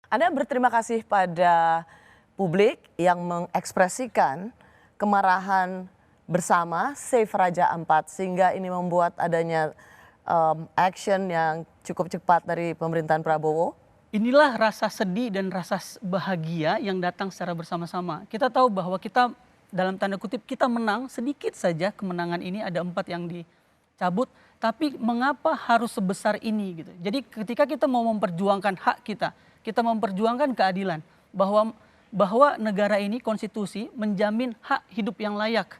Anda berterima kasih pada publik yang mengekspresikan kemarahan bersama Save Raja Ampat sehingga ini membuat adanya action yang cukup cepat dari pemerintahan Prabowo. Inilah rasa sedih dan rasa bahagia yang datang secara bersama-sama. Kita tahu bahwa kita dalam tanda kutip kita menang, sedikit saja kemenangan ini ada 4 yang dicabut. Tapi mengapa harus sebesar ini gitu. Jadi ketika kita mau memperjuangkan hak kita memperjuangkan keadilan. Bahwa negara ini konstitusi menjamin hak hidup yang layak.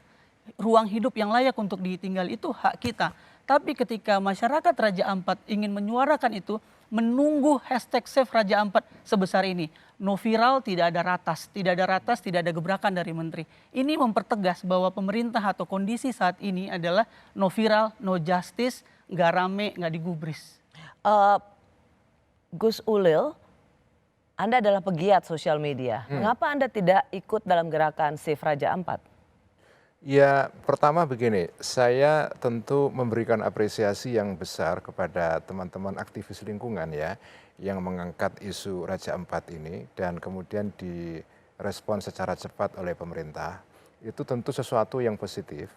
Ruang hidup yang layak untuk ditinggal itu hak kita. Tapi ketika masyarakat Raja Ampat ingin menyuarakan itu, menunggu hashtag Save Raja Ampat sebesar ini. No viral, tidak ada ratas, tidak ada gebrakan dari menteri. Ini mempertegas bahwa pemerintah atau kondisi saat ini adalah no viral, no justice, nggak rame, nggak digubris. Gus Ulil, Anda adalah pegiat sosial media. Mengapa Anda tidak ikut dalam gerakan Save Raja Ampat? Ya, pertama begini, saya tentu memberikan apresiasi yang besar kepada teman-teman aktivis lingkungan ya, yang mengangkat isu Raja Ampat ini dan kemudian direspon secara cepat oleh pemerintah. Itu tentu sesuatu yang positif.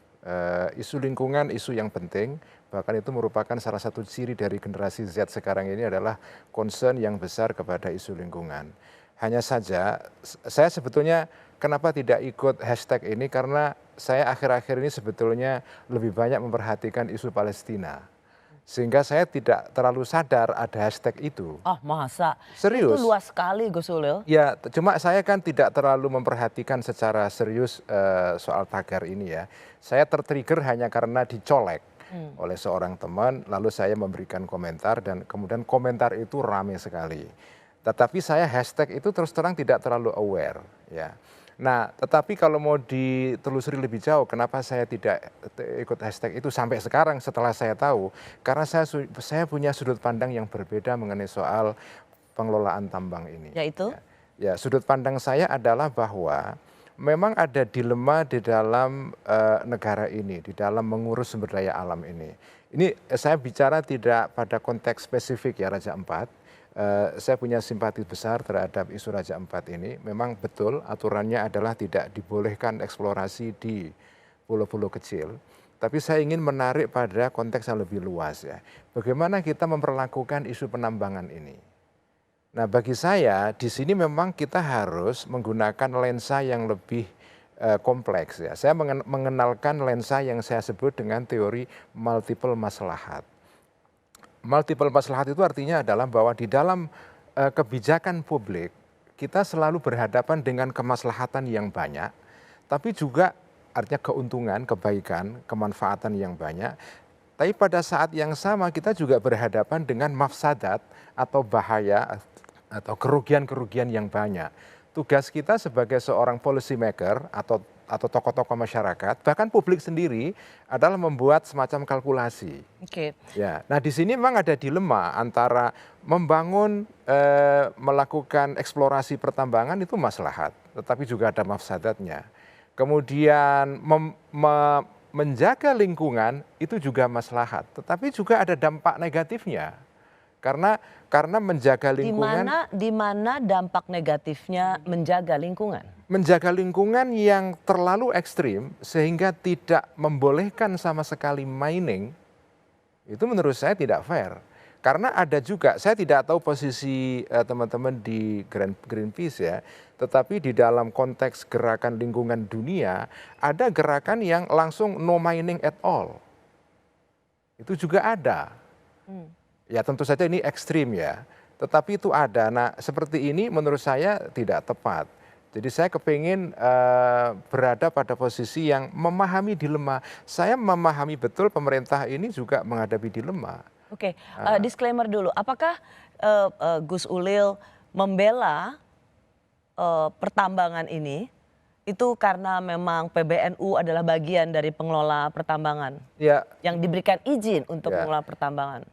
Isu lingkungan, isu yang penting, bahkan itu merupakan salah satu ciri dari generasi Z sekarang ini adalah concern yang besar kepada isu lingkungan. Hanya saja, saya sebetulnya kenapa tidak ikut hashtag ini karena saya akhir-akhir ini sebetulnya lebih banyak memperhatikan isu Palestina. Sehingga saya tidak terlalu sadar ada hashtag itu. Oh masa? Serius? Itu luas sekali Gus Ulil. Ya, cuma saya kan tidak terlalu memperhatikan secara serius soal tagar ini ya. Saya tertrigger hanya karena dicolek oleh seorang teman, lalu saya memberikan komentar dan kemudian komentar itu ramai sekali. Tetapi saya hashtag itu terus terang tidak terlalu aware ya. Nah, tetapi kalau mau ditelusuri lebih jauh, kenapa saya tidak ikut hashtag itu sampai sekarang setelah saya tahu, karena saya punya sudut pandang yang berbeda mengenai soal pengelolaan tambang ini. Yaitu? Ya, sudut pandang saya adalah bahwa memang ada dilema di dalam negara ini, di dalam mengurus sumber daya alam ini. Ini saya bicara tidak pada konteks spesifik ya Raja Ampat. Saya punya simpati besar terhadap isu Raja Ampat ini. Memang betul aturannya adalah tidak dibolehkan eksplorasi di pulau-pulau kecil. Tapi saya ingin menarik pada konteks yang lebih luas ya. Bagaimana kita memperlakukan isu penambangan ini. Nah bagi saya di sini memang kita harus menggunakan lensa yang lebih kompleks ya. Saya mengenalkan lensa yang saya sebut dengan teori multiple maslahat. Multiple maslahat itu artinya adalah bahwa di dalam kebijakan publik kita selalu berhadapan dengan kemaslahatan yang banyak, tapi juga artinya keuntungan, kebaikan, kemanfaatan yang banyak. Tapi pada saat yang sama kita juga berhadapan dengan mafsadat atau bahaya atau kerugian-kerugian yang banyak. Tugas kita sebagai seorang policy maker atau tokoh-tokoh masyarakat, bahkan publik sendiri adalah membuat semacam kalkulasi. Oke. Ya, nah di sini memang ada dilema antara membangun, melakukan eksplorasi pertambangan itu maslahat, tetapi juga ada mafsadatnya. Kemudian menjaga lingkungan itu juga maslahat, tetapi juga ada dampak negatifnya. Karena menjaga lingkungan. Di mana dampak negatifnya menjaga lingkungan? Menjaga lingkungan yang terlalu ekstrim sehingga tidak membolehkan sama sekali mining, itu menurut saya tidak fair. Karena ada juga, saya tidak tahu posisi teman-teman di Greenpeace ya, tetapi di dalam konteks gerakan lingkungan dunia, ada gerakan yang langsung no mining at all. Itu juga ada. Ya tentu saja ini ekstrim ya, tetapi itu ada. Nah seperti ini menurut saya tidak tepat. Jadi saya kepingin berada pada posisi yang memahami dilema. Saya memahami betul pemerintah ini juga menghadapi dilema. Oke, disclaimer dulu. Apakah Gus Ulil membela pertambangan ini itu karena memang PBNU adalah bagian dari pengelola pertambangan Ya, yang diberikan izin untuk mengelola pertambangan?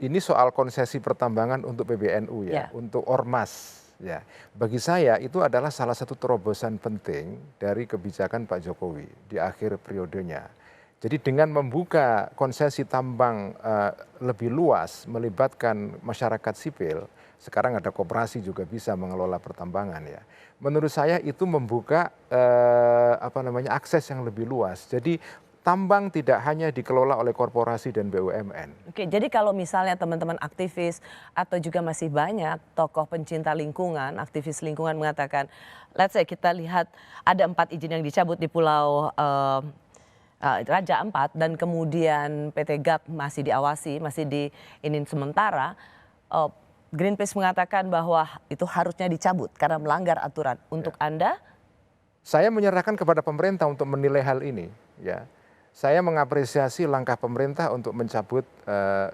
ini soal konsesi pertambangan untuk PBNU ya, untuk ormas. Ya, bagi saya itu adalah salah satu terobosan penting dari kebijakan Pak Jokowi di akhir periodenya. Jadi dengan membuka konsesi tambang lebih luas, melibatkan masyarakat sipil, sekarang ada koperasi juga bisa mengelola pertambangan ya. Menurut saya itu membuka akses yang lebih luas. Jadi tambang tidak hanya dikelola oleh korporasi dan BUMN. Oke, jadi kalau misalnya teman-teman aktivis atau juga masih banyak tokoh pencinta lingkungan, aktivis lingkungan mengatakan, let's say kita lihat ada 4 izin yang dicabut di Pulau Raja Ampat dan kemudian PT GAP masih diawasi, masih diinin sementara, Greenpeace mengatakan bahwa itu harusnya dicabut karena melanggar aturan. Untuk Anda? Saya menyerahkan kepada pemerintah untuk menilai hal ini. Ya, saya mengapresiasi langkah pemerintah untuk mencabut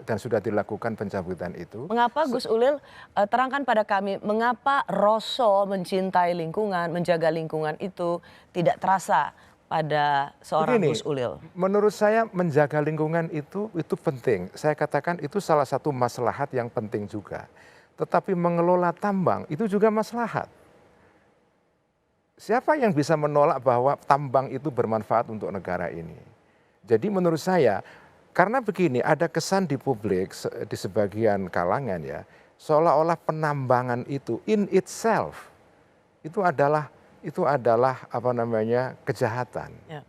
dan sudah dilakukan pencabutan itu. Mengapa Gus Ulil, terangkan pada kami, mengapa Roso mencintai lingkungan, menjaga lingkungan itu tidak terasa pada seorang Begini, Gus Ulil? menurut saya menjaga lingkungan itu penting. Saya katakan itu salah satu maslahat yang penting juga. Tetapi mengelola tambang itu juga maslahat. Siapa yang bisa menolak bahwa tambang itu bermanfaat untuk negara ini? Jadi menurut saya, karena begini, ada kesan di publik, di sebagian kalangan ya, seolah-olah penambangan itu in itself itu adalah kejahatan. Ya.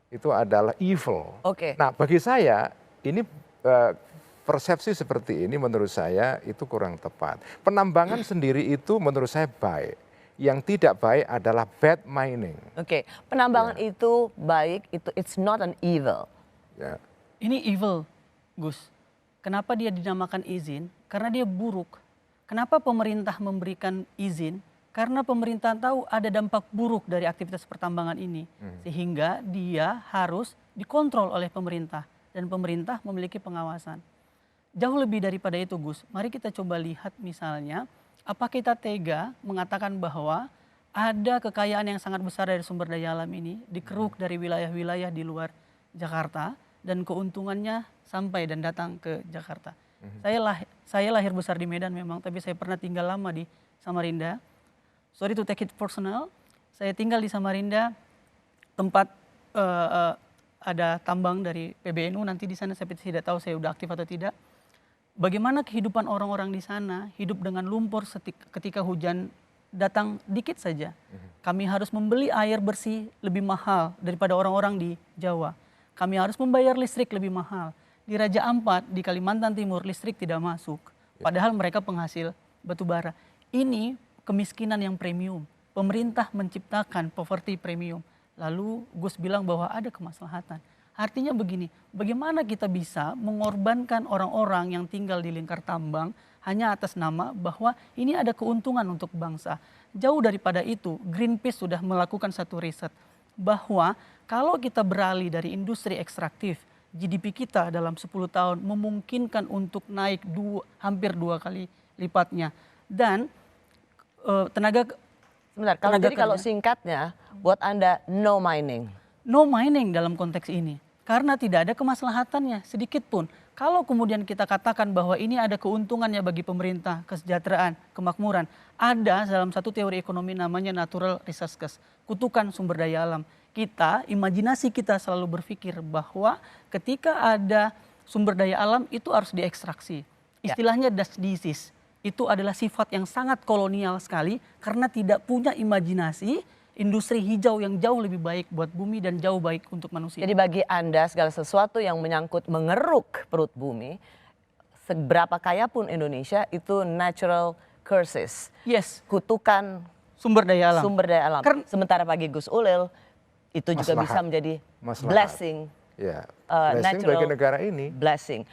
Itu adalah evil. Oke. Nah, bagi saya ini persepsi seperti ini menurut saya itu kurang tepat. Penambangan sendiri itu menurut saya baik. Yang tidak baik adalah bad mining. Oke, penambangan itu baik, itu it's not an evil. Ya. Ini evil, Gus. Kenapa dia dinamakan izin? Karena dia buruk. Kenapa pemerintah memberikan izin? Karena pemerintah tahu ada dampak buruk dari aktivitas pertambangan ini. Sehingga dia harus dikontrol oleh pemerintah. Dan pemerintah memiliki pengawasan. Jauh lebih daripada itu, Gus. Mari kita coba lihat misalnya, apa kita tega mengatakan bahwa ada kekayaan yang sangat besar dari sumber daya alam ini dikeruk dari wilayah-wilayah di luar Jakarta dan keuntungannya sampai dan datang ke Jakarta. Saya lahir besar di Medan memang, tapi saya pernah tinggal lama di Samarinda. Sorry to take it personal, saya tinggal di Samarinda, tempat ada tambang dari PBNU, nanti di sana saya tidak tahu saya udah aktif atau tidak. Bagaimana kehidupan orang-orang di sana, hidup dengan lumpur ketika hujan datang dikit saja. Kami harus membeli air bersih lebih mahal daripada orang-orang di Jawa. Kami harus membayar listrik lebih mahal. Di Raja Ampat, di Kalimantan Timur, listrik tidak masuk. Padahal mereka penghasil batu bara. Ini kemiskinan yang premium. Pemerintah menciptakan poverty premium. Lalu Gus bilang bahwa ada kemaslahatan. Artinya begini, bagaimana kita bisa mengorbankan orang-orang yang tinggal di lingkar tambang hanya atas nama bahwa ini ada keuntungan untuk bangsa. Jauh daripada itu, Greenpeace sudah melakukan satu riset bahwa kalau kita beralih dari industri ekstraktif, GDP kita dalam 10 tahun memungkinkan untuk naik hampir 2 kali lipatnya. Dan Sebentar, kalau singkatnya, buat Anda no mining. No mining dalam konteks ini. Karena tidak ada kemaslahatannya sedikit pun. Kalau kemudian kita katakan bahwa ini ada keuntungannya bagi pemerintah, kesejahteraan, kemakmuran. Ada dalam satu teori ekonomi namanya natural resources, kutukan sumber daya alam. Imajinasi kita selalu berpikir bahwa ketika ada sumber daya alam itu harus diekstraksi. Istilahnya das disease. Itu adalah sifat yang sangat kolonial sekali karena tidak punya imajinasi industri hijau yang jauh lebih baik buat bumi dan jauh baik untuk manusia. Jadi bagi Anda segala sesuatu yang menyangkut mengeruk perut bumi, seberapa kaya pun Indonesia itu natural curses. Yes. Kutukan sumber daya alam. Sementara bagi Gus Ulil itu juga bisa menjadi maslahat. blessing. Ya, blessing bagi negara ini. Blessing.